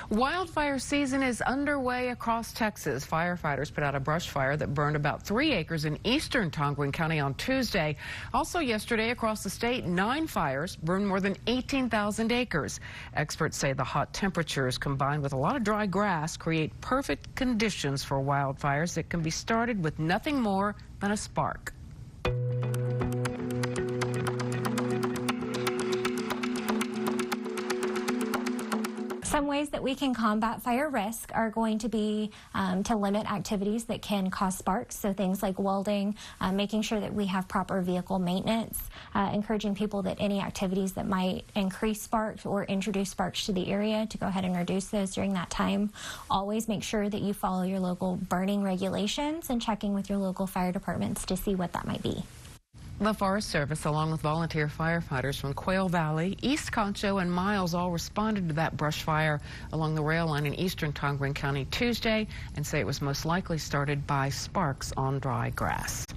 Wildfire season is underway across Texas. Firefighters put out a brush fire that burned about 3 acres in eastern Tonquin County on Tuesday. Also yesterday across the state, 9 fires burned more than 18,000 acres. Experts say the hot temperatures combined with a lot of dry grass create perfect conditions for wildfires that can be started with nothing more than a spark. Some ways that we can combat fire risk are going to be to limit activities that can cause sparks, so things like welding, making sure that we have proper vehicle maintenance, encouraging people that any activities that might increase sparks or introduce sparks to the area to go ahead and reduce those during that time. Always make sure that you follow your local burning regulations and checking with your local fire departments to see what that might be. The Forest Service, along with volunteer firefighters from Quail Valley, East Concho, and Miles, all responded to that brush fire along the rail line in eastern Tonquin County Tuesday and say it was most likely started by sparks on dry grass.